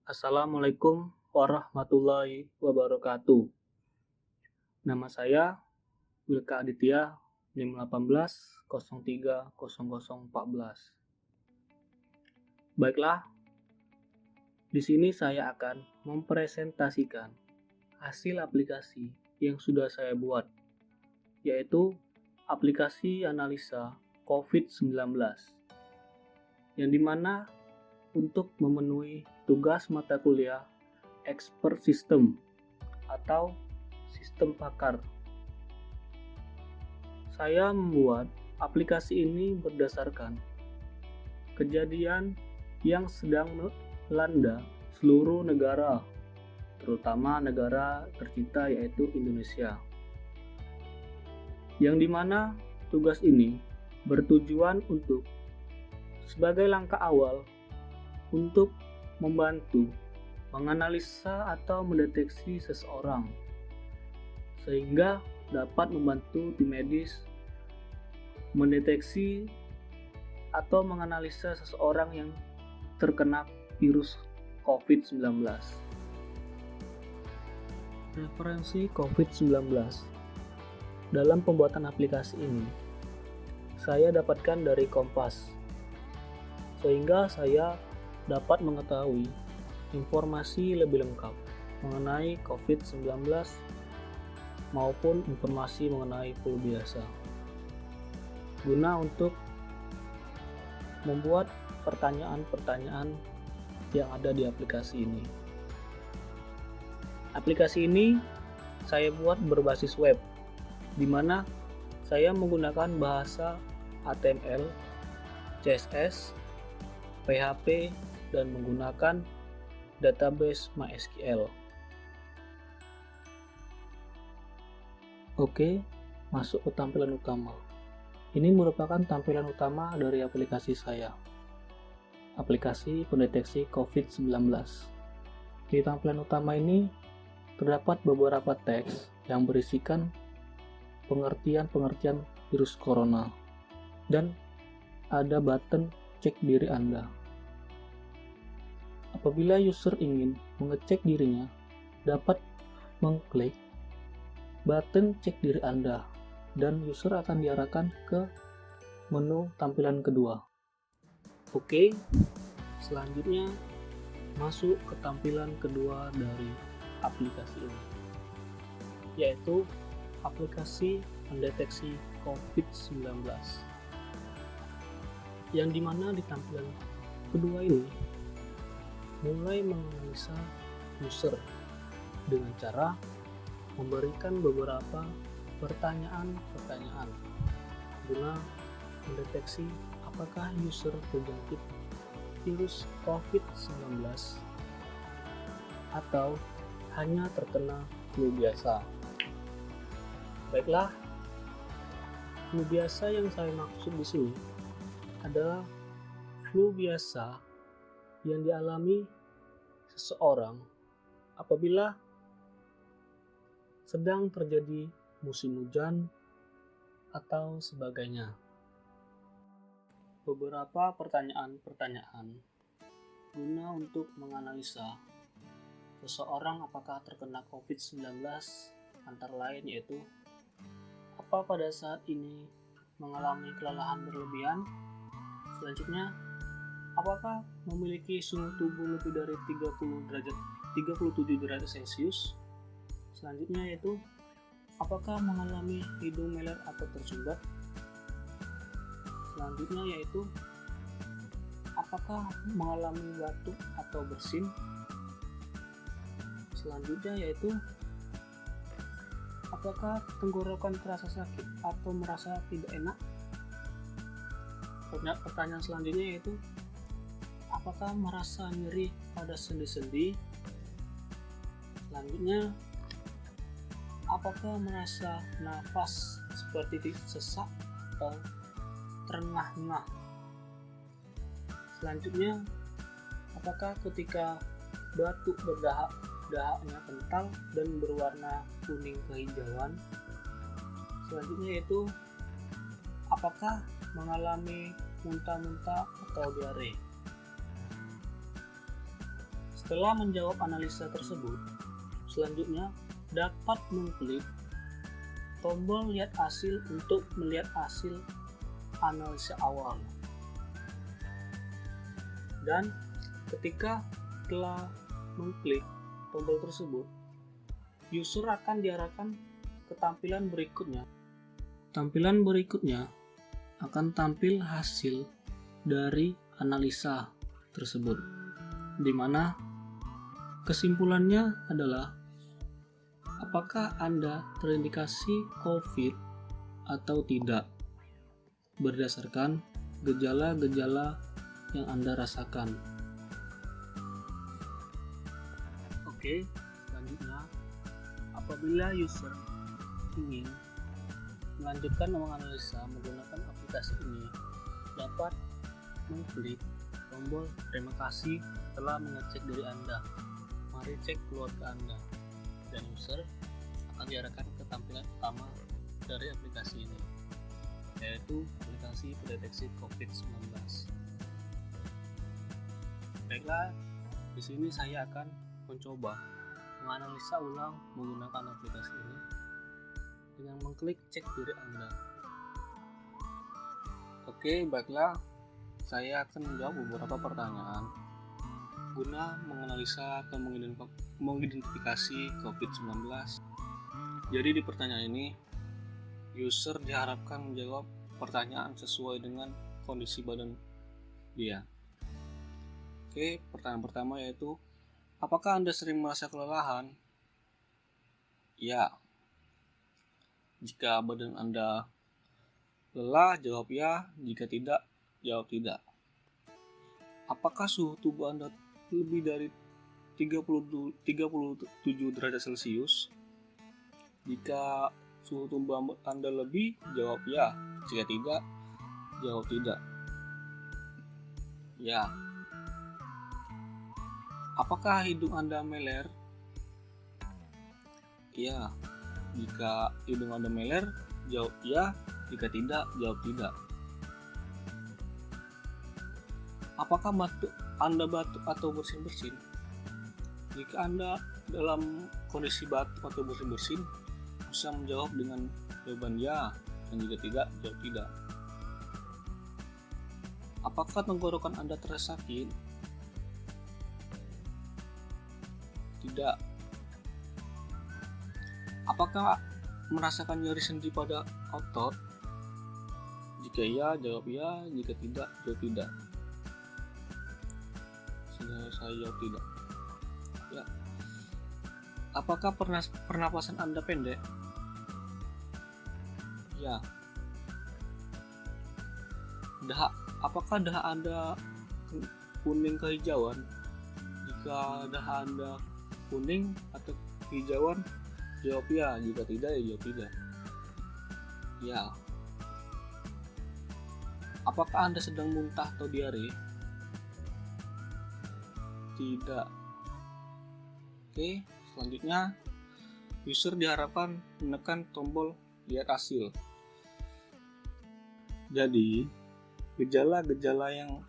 Assalamualaikum warahmatullahi wabarakatuh. Nama saya Wilka Aditya, NIM 18030014. Baiklah, di sini saya akan mempresentasikan hasil aplikasi yang sudah saya buat, yaitu aplikasi analisa COVID-19, yang dimana untuk memenuhi tugas mata kuliah Expert System atau sistem pakar. Saya membuat aplikasi ini berdasarkan kejadian yang sedang melanda seluruh negara, terutama negara tercinta yaitu Indonesia. Yang dimana tugas ini bertujuan untuk sebagai langkah awal untuk membantu menganalisa atau mendeteksi seseorang sehingga dapat membantu tim medis mendeteksi atau menganalisa seseorang yang terkena virus COVID-19. Referensi COVID-19 dalam pembuatan aplikasi ini saya dapatkan dari Kompas, sehingga saya dapat mengetahui informasi lebih lengkap mengenai COVID-19 maupun informasi mengenai flu biasa, guna untuk membuat pertanyaan-pertanyaan yang ada di aplikasi ini. Aplikasi ini saya buat berbasis web, di mana saya menggunakan bahasa HTML, CSS, PHP, dan menggunakan database MySQL. Oke, masuk ke tampilan utama. Ini merupakan tampilan utama dari aplikasi saya. Aplikasi pendeteksi COVID-19. Di tampilan utama ini terdapat beberapa teks yang berisikan pengertian-pengertian virus corona, dan ada button cek diri Anda. Apabila user ingin mengecek dirinya, dapat mengklik button cek diri Anda, dan user akan diarahkan ke menu tampilan kedua. Oke, selanjutnya masuk ke tampilan kedua dari aplikasi ini, yaitu aplikasi pendeteksi COVID-19, yang dimana di tampilan kedua ini mulai menganalisa user dengan cara memberikan beberapa pertanyaan-pertanyaan guna mendeteksi apakah user terjangkit virus COVID-19 atau hanya terkena flu biasa. Baiklah, flu biasa yang saya maksud di sini adalah flu biasa yang dialami seseorang apabila sedang terjadi musim hujan atau sebagainya. Beberapa pertanyaan-pertanyaan guna untuk menganalisa seseorang apakah terkena COVID-19 antara lain yaitu: apa pada saat ini mengalami kelelahan berlebihan? Selanjutnya, apakah memiliki suhu tubuh lebih dari 37 derajat Celcius? Selanjutnya yaitu, apakah mengalami hidung meler atau tersumbat? Selanjutnya yaitu, apakah mengalami batuk atau bersin? Selanjutnya yaitu, apakah tenggorokan terasa sakit atau merasa tidak enak? Pertanyaan selanjutnya yaitu, apakah merasa nyeri pada sendi-sendi? Selanjutnya, apakah merasa nafas seperti sesak atau terengah-engah? Selanjutnya, apakah ketika batuk berdahak, dahaknya kental dan berwarna kuning kehijauan? Selanjutnya yaitu, apakah mengalami muntah-muntah atau diare? Setelah menjawab analisa tersebut, selanjutnya dapat mengklik tombol lihat hasil untuk melihat hasil analisa awal. Dan ketika telah mengklik tombol tersebut, user akan diarahkan ke tampilan berikutnya. Tampilan berikutnya akan tampil hasil dari analisa tersebut, di mana kesimpulannya adalah apakah Anda terindikasi COVID atau tidak berdasarkan gejala-gejala yang Anda rasakan. Oke, selanjutnya apabila user ingin melanjutkan menganalisa menggunakan aplikasi ini, dapat mengklik tombol terima kasih telah mengecek diri Anda. Mari cek keluarga Anda. Dan user akan diarahkan ke tampilan utama dari aplikasi ini, yaitu aplikasi pendeteksi COVID-19. Baiklah, di sini saya akan mencoba menganalisa ulang menggunakan aplikasi ini dengan mengklik cek diri Anda. Oke, baiklah, saya akan menjawab beberapa pertanyaan guna menganalisa atau mengidentifikasi COVID-19. Jadi di pertanyaan ini, user diharapkan menjawab pertanyaan sesuai dengan kondisi badan dia. Oke, pertanyaan pertama yaitu, apakah Anda sering merasa kelelahan? Ya. Jika badan Anda lelah, jawab ya. Jika tidak, jawab tidak. Apakah suhu tubuh Anda lebih dari 37 derajat Celcius? Jika suhu tubuh Anda lebih, jawab ya. Jika tidak, jawab tidak. Ya. Apakah hidung Anda meler? Ya. Jika hidung Anda meler, jawab ya. Jika tidak, jawab tidak. Apakah Anda batuk atau bersin-bersin? Jika Anda dalam kondisi batuk atau bersin-bersin, bisa menjawab dengan jawaban ya, dan jika tidak, jawab tidak. Apakah tenggorokan Anda terasa sakit? Tidak. Apakah merasakan nyeri sendi pada otot? Jika ya, jawab ya. Jika tidak, jawab tidak. Saya jawab tidak. Ya. Apakah pernapasan Anda pendek? Ya. Apakah daha Anda kuning kehijauan? Jika daha Anda kuning atau hijauan, jawab ya. Jika tidak, ya jawab tidak. Ya. Apakah Anda sedang muntah atau diare? Tidak. Oke, selanjutnya user diharapkan menekan tombol lihat hasil. Jadi, gejala-gejala yang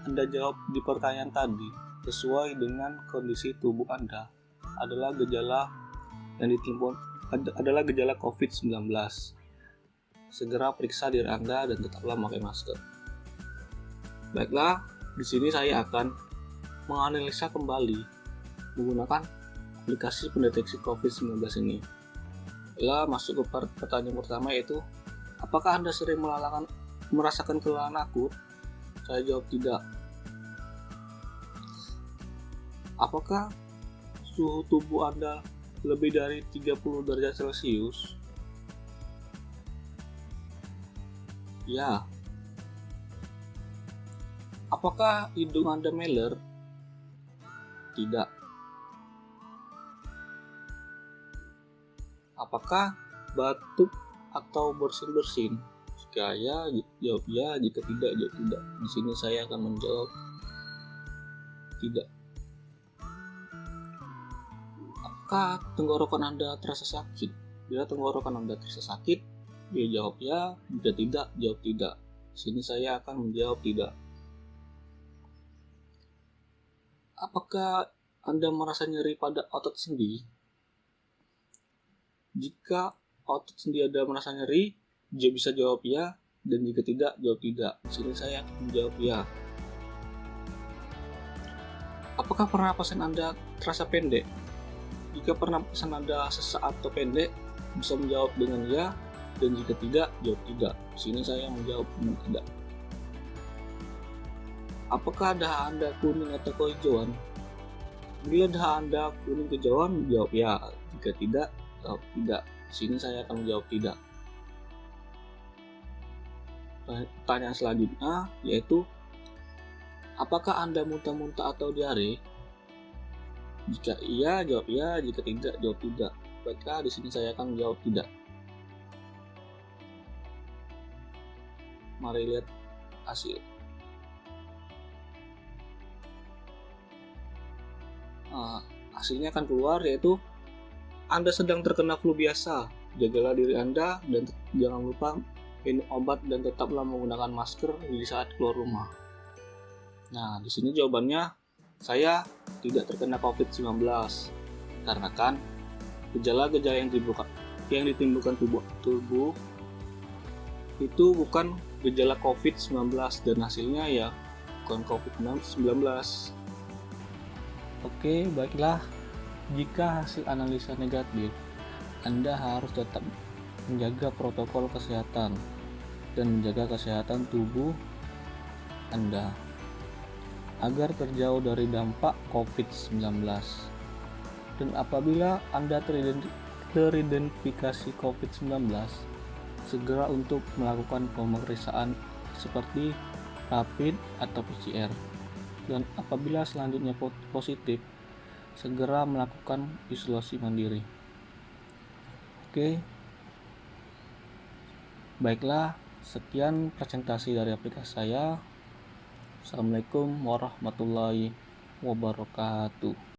Anda jawab di pertanyaan tadi sesuai dengan kondisi tubuh Anda adalah gejala yang adalah gejala COVID-19. Segera periksa diri Anda dan tetaplah memakai masker. Baiklah, di sini saya akan menganalisa kembali menggunakan aplikasi pendeteksi COVID-19 ini. Masuk ke pertanyaan pertama, yaitu apakah Anda sering merasakan kelelahan akut? Saya jawab tidak. Apakah suhu tubuh Anda lebih dari 30 derajat Celcius? Ya. Apakah hidung Anda meler? Tidak. Apakah batuk atau bersin-bersin? Jika ya, jawab ya. Jika tidak, jawab tidak. Di sini saya akan menjawab tidak. Apakah tenggorokan Anda terasa sakit? Bila tenggorokan Anda terasa sakit, dia jawab ya. Jika tidak, jawab tidak. Di sini saya akan menjawab tidak. Apakah Anda merasa nyeri pada otot sendi? Jika otot sendi Anda merasa nyeri, bisa jawab ya, dan jika tidak, jawab tidak. Di sini saya menjawab ya. Apakah pernapasan Anda terasa pendek? Jika pernapasan Anda sesak atau pendek, bisa menjawab dengan ya, dan jika tidak, jawab tidak. Di sini saya menjawab tidak. Apakah dahi Anda kuning atau kehijauan? Bila dahi Anda kuning kehijauan, jawab ya. Jika tidak, jawab tidak. Di sini saya akan menjawab tidak. Pertanyaan selanjutnya yaitu, apakah Anda muntah-muntah atau diare? Jika iya, jawab ya. Jika tidak, jawab tidak. Baiklah, di sini saya akan menjawab tidak. Mari lihat hasil. Hasilnya akan keluar yaitu Anda sedang terkena flu biasa. Jagalah diri Anda dan jangan lupa minum obat dan tetaplah menggunakan masker di saat keluar rumah. Nah, di sini jawabannya saya tidak terkena COVID-19 karena kan gejala-gejala yang ditimbulkan tubuh itu bukan gejala COVID-19 dan hasilnya ya bukan COVID-19. Oke, baiklah. Jika hasil analisa negatif, Anda harus tetap menjaga protokol kesehatan dan menjaga kesehatan tubuh Anda agar terjauh dari dampak COVID-19. Dan apabila Anda teridentifikasi COVID-19, segera untuk melakukan pemeriksaan seperti rapid atau PCR. Dan apabila selanjutnya positif, segera melakukan isolasi mandiri. Oke, baiklah, sekian presentasi dari aplikasi saya. Assalamualaikum warahmatullahi wabarakatuh.